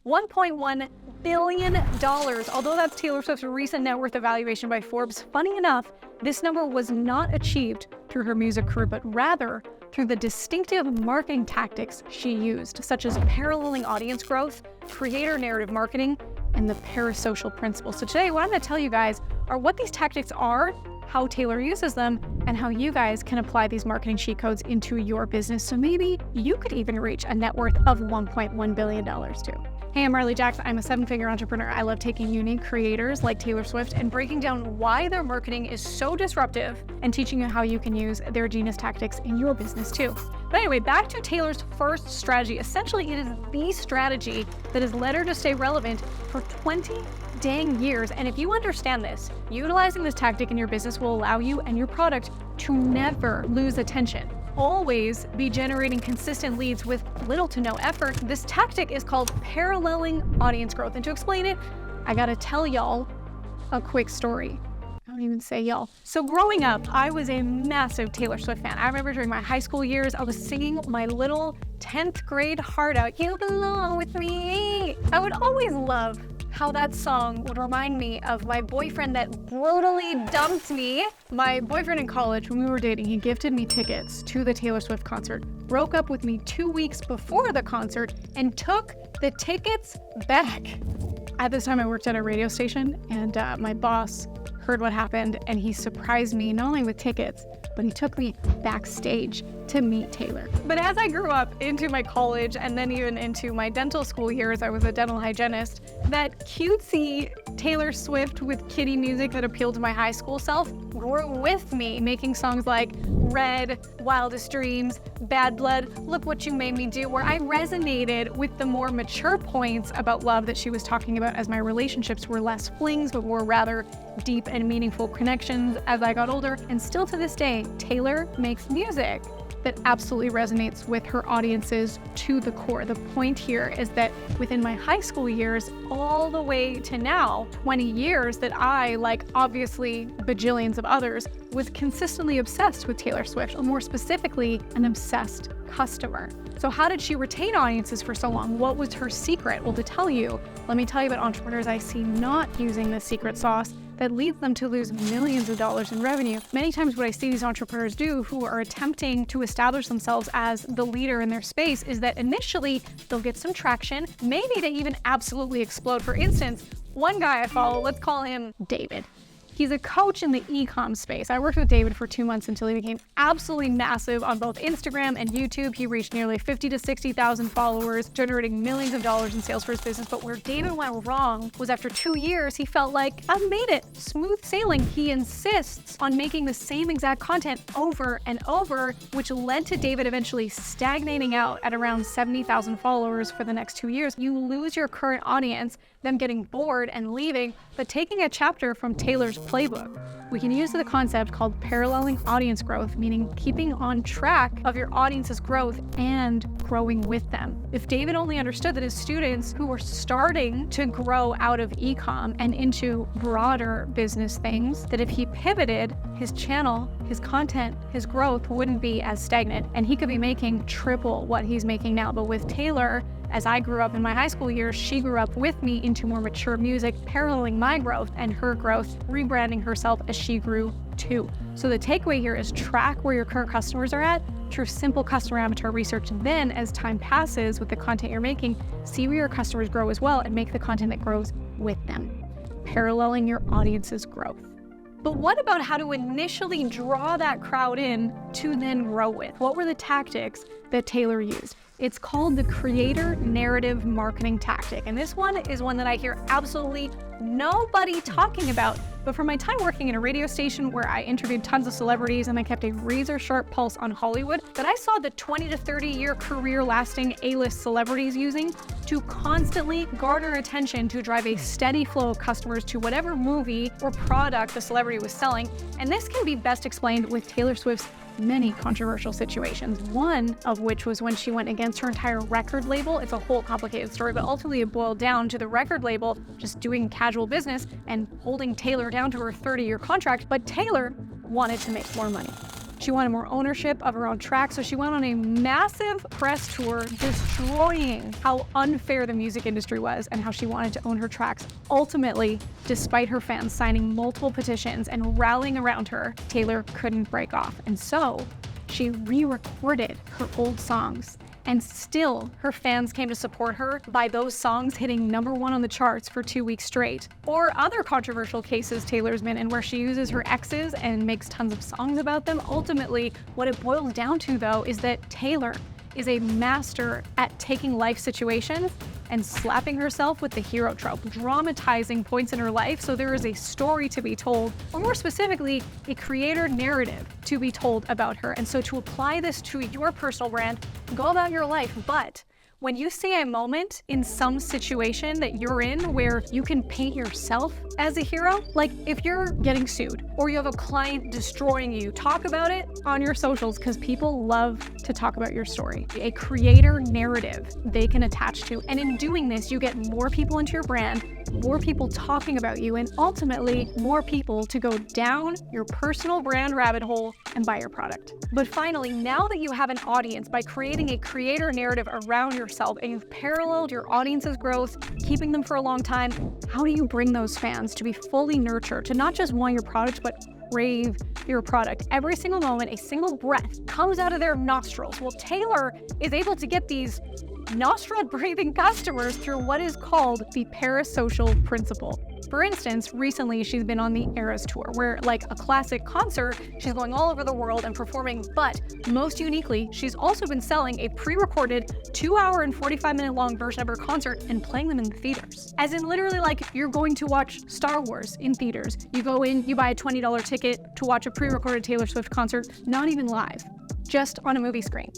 $1.1 billion. Although that's Taylor Swift's recent net worth evaluation by Forbes, funny enough, this number was not achieved through her music career, but rather through the distinctive marketing tactics she used, such as paralleling audience growth, creator narrative marketing, and the Parasocial principle. So today, what I'm going to tell you guys are what these tactics are, how Taylor uses them, and how you guys can apply these marketing cheat codes into your business. So maybe you could even reach a net worth of $1.1 billion too. Hey, I'm Marley Jaxx. I'm a 7-figure entrepreneur. I love taking unique creators like Taylor Swift and breaking down why their marketing is so disruptive and teaching you how you can use their genius tactics in your business too. But anyway, back to Taylor's first strategy. Essentially, it is the strategy that has led her to stay relevant for 20 dang years. And if you understand this, utilizing this tactic in your business will allow you and your product to never lose attention. Always be generating consistent leads with little to no effort. This tactic is called paralleling audience growth. And to explain it, I gotta tell y'all a quick story. I don't even say y'all. So growing up, I was a massive Taylor Swift fan. I remember during my high school years, I was singing my little 10th grade heart out, "You belong with me." I would always love how that song would remind me of my boyfriend that brutally dumped me. My boyfriend in college, when we were dating, he gifted me tickets to the Taylor Swift concert, broke up with me 2 weeks before the concert, and took the tickets back. At this time, I worked at a radio station, and my boss heard what happened, and he surprised me not only with tickets, but he took me backstage to meet Taylor. But as I grew up into my college and then even into my dental school years, I was a dental hygienist, that cutesy Taylor Swift with kiddie music that appealed to my high school self grew with me, making songs like Red, Wildest Dreams, Bad Blood, Look What You Made Me Do, where I resonated with the more mature points about love that she was talking about as my relationships were less flings, but were rather deep and meaningful connections as I got older. And still to this day, Taylor makes music that absolutely resonates with her audiences to the core. The point here is that within my high school years, all the way to now, 20 years, that I, like obviously bajillions of others, was consistently obsessed with Taylor Swift, or more specifically, an obsessed customer. So how did she retain audiences for so long? What was her secret? Well, to tell you, let me tell you about entrepreneurs I see not using this secret sauce that leads them to lose millions of dollars in revenue. Many times what I see these entrepreneurs do who are attempting to establish themselves as the leader in their space is that initially they'll get some traction, maybe they even absolutely explode. For instance, one guy I follow, let's call him David. He's a coach in the e-com space. I worked with David for 2 months until he became absolutely massive on both Instagram and YouTube. He reached nearly 50 to 60,000 followers, generating millions of dollars in sales for his business. But where David went wrong was after 2 years, he felt like, I've made it, smooth sailing. He insists on making the same exact content over and over, which led to David eventually stagnating out at around 70,000 followers for the next 2 years. You lose your current audience, them getting bored and leaving, but taking a chapter from Taylor's playbook, we can use the concept called paralleling audience growth, meaning keeping on track of your audience's growth and growing with them. If David only understood that his students who were starting to grow out of e-com and into broader business things, that if he pivoted, his channel, his content, his growth wouldn't be as stagnant, and he could be making triple what he's making now. But with Taylor, as I grew up in my high school years, she grew up with me into more mature music, paralleling my growth and her growth, rebranding herself as she grew too. So the takeaway here is track where your current customers are at through simple customer avatar research. And then as time passes with the content you're making, see where your customers grow as well and make the content that grows with them, paralleling your audience's growth. But what about how to initially draw that crowd in to then grow with? What were the tactics that Taylor used? It's called the creator narrative marketing tactic. And this one is one that I hear absolutely nobody talking about. But from my time working in a radio station where I interviewed tons of celebrities and I kept a razor sharp pulse on Hollywood, that I saw the 20 to 30 year career lasting A-list celebrities using to constantly garner attention to drive a steady flow of customers to whatever movie or product the celebrity was selling. And this can be best explained with Taylor Swift's many controversial situations, one of which was when she went against her entire record label. It's a whole complicated story, but ultimately it boiled down to the record label just doing casual business and holding Taylor down to her 30-year contract, but Taylor wanted to make more money. She wanted more ownership of her own track, so she went on a massive press tour destroying how unfair the music industry was and how she wanted to own her tracks. Ultimately, despite her fans signing multiple petitions and rallying around her, Taylor couldn't break off. And so she re-recorded her old songs. And still, her fans came to support her by those songs hitting #1 on the charts for 2 weeks straight. Or other controversial cases Taylor's been in where she uses her exes and makes tons of songs about them. Ultimately, what it boils down to, though, is that Taylor is a master at taking life situations and slapping herself with the hero trope, dramatizing points in her life so there is a story to be told, or more specifically, a creator narrative to be told about her. And so to apply this to your personal brand, go about your life. But when you see a moment in some situation that you're in where you can paint yourself as a hero, like if you're getting sued or you have a client destroying you, talk about it on your socials because people love to talk about your story. A creator narrative they can attach to. And in doing this, you get more people into your brand, more people talking about you, and ultimately more people to go down your personal brand rabbit hole and buy your product. But finally, now that you have an audience by creating a creator narrative around yourself and you've paralleled your audience's growth, keeping them for a long time, how do you bring those fans to be fully nurtured, to not just want your product, but crave your product? Every single moment, a single breath comes out of their nostrils. Well, Taylor is able to get these nostril-breathing customers through what is called the Parasocial principle. For instance, recently she's been on the Eras tour, where like a classic concert, she's going all over the world and performing, but most uniquely, she's also been selling a pre-recorded 2-hour and 45-minute long version of her concert and playing them in the theaters. As in literally like you're going to watch Star Wars in theaters. You go in, you buy a $20 ticket to watch a pre-recorded Taylor Swift concert, not even live, just on a movie screen.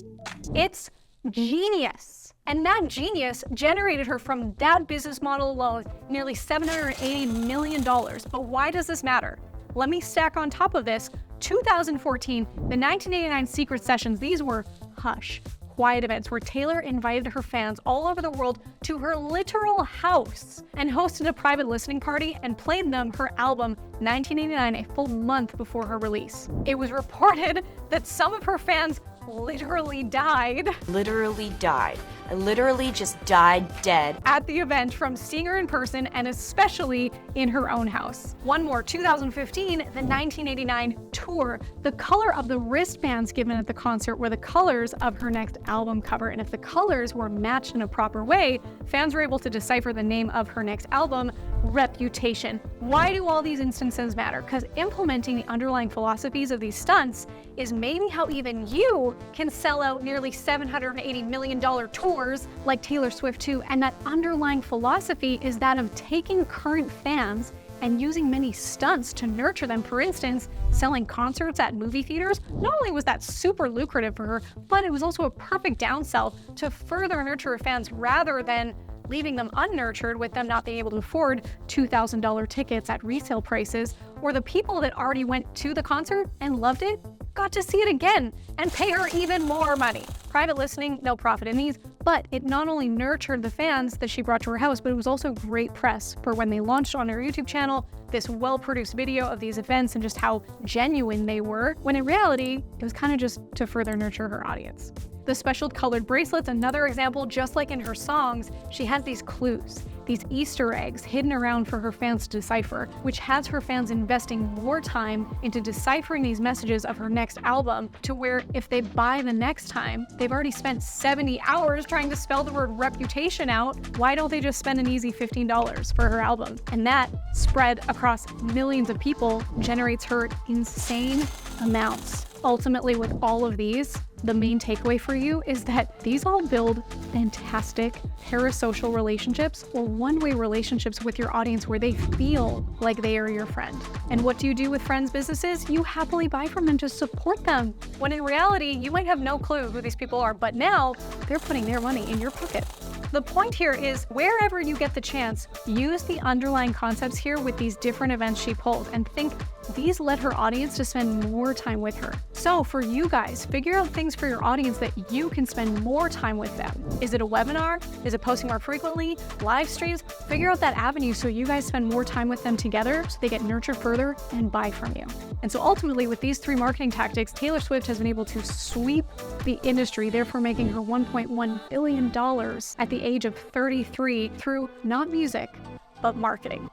It's genius. And that genius generated her from that business model alone nearly $780 million. But why does this matter? Let me stack on top of this 2014, the 1989 Secret Sessions. These were hush, quiet events where Taylor invited her fans all over the world to her literal house and hosted a private listening party and played them her album 1989 a full month before her release. It was reported that some of her fans literally died. Literally died. I literally just died dead at the event from seeing her in person and especially in her own house. One more, 2015, the 1989 tour. The color of the wristbands given at the concert were the colors of her next album cover. And if the colors were matched in a proper way, fans were able to decipher the name of her next album, Reputation. Why do all these instances matter? Because implementing the underlying philosophies of these stunts is maybe how even you can sell out nearly $780 million tours like Taylor Swift too. And that underlying philosophy is that of taking current fans and using many stunts to nurture them. For instance, selling concerts at movie theaters. Not only was that super lucrative for her, but it was also a perfect downsell to further nurture her fans rather than leaving them unnurtured with them not being able to afford $2,000 tickets at resale prices, or the people that already went to the concert and loved it got to see it again and pay her even more money. Private listening, no profit in these, but it not only nurtured the fans that she brought to her house, but it was also great press for when they launched on her YouTube channel this well-produced video of these events and just how genuine they were, when in reality, it was kind of just to further nurture her audience. The special colored bracelets, another example, just like in her songs, she has these clues, these Easter eggs hidden around for her fans to decipher, which has her fans investing more time into deciphering these messages of her next album, to where if they buy the next time, they've already spent 70 hours trying to spell the word reputation out. Why don't they just spend an easy $15 for her album? And that, spread across millions of people, generates her insane amounts. Ultimately, with all of these, the main takeaway for you is that these all build fantastic parasocial relationships or one-way relationships with your audience where they feel like they are your friend. And what do you do with friends' businesses? You happily buy from them to support them. When in reality, you might have no clue who these people are, but now they're putting their money in your pocket. The point here is wherever you get the chance, use the underlying concepts here with these different events she pulled and think these led her audience to spend more time with her. So for you guys, figure out things for your audience that you can spend more time with them. Is it a webinar? Is it posting more frequently? Live streams? Figure out that avenue so you guys spend more time with them together so they get nurtured further and buy from you. And so ultimately, with these 3 marketing tactics, Taylor Swift has been able to sweep the industry, therefore making her $1.1 billion at the age of 33 through not music, but marketing.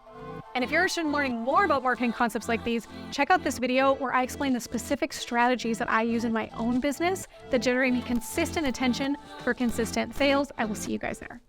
And if you're interested in learning more about marketing concepts like these, check out this video where I explain the specific strategies that I use in my own business that generate me consistent attention for consistent sales. I will see you guys there.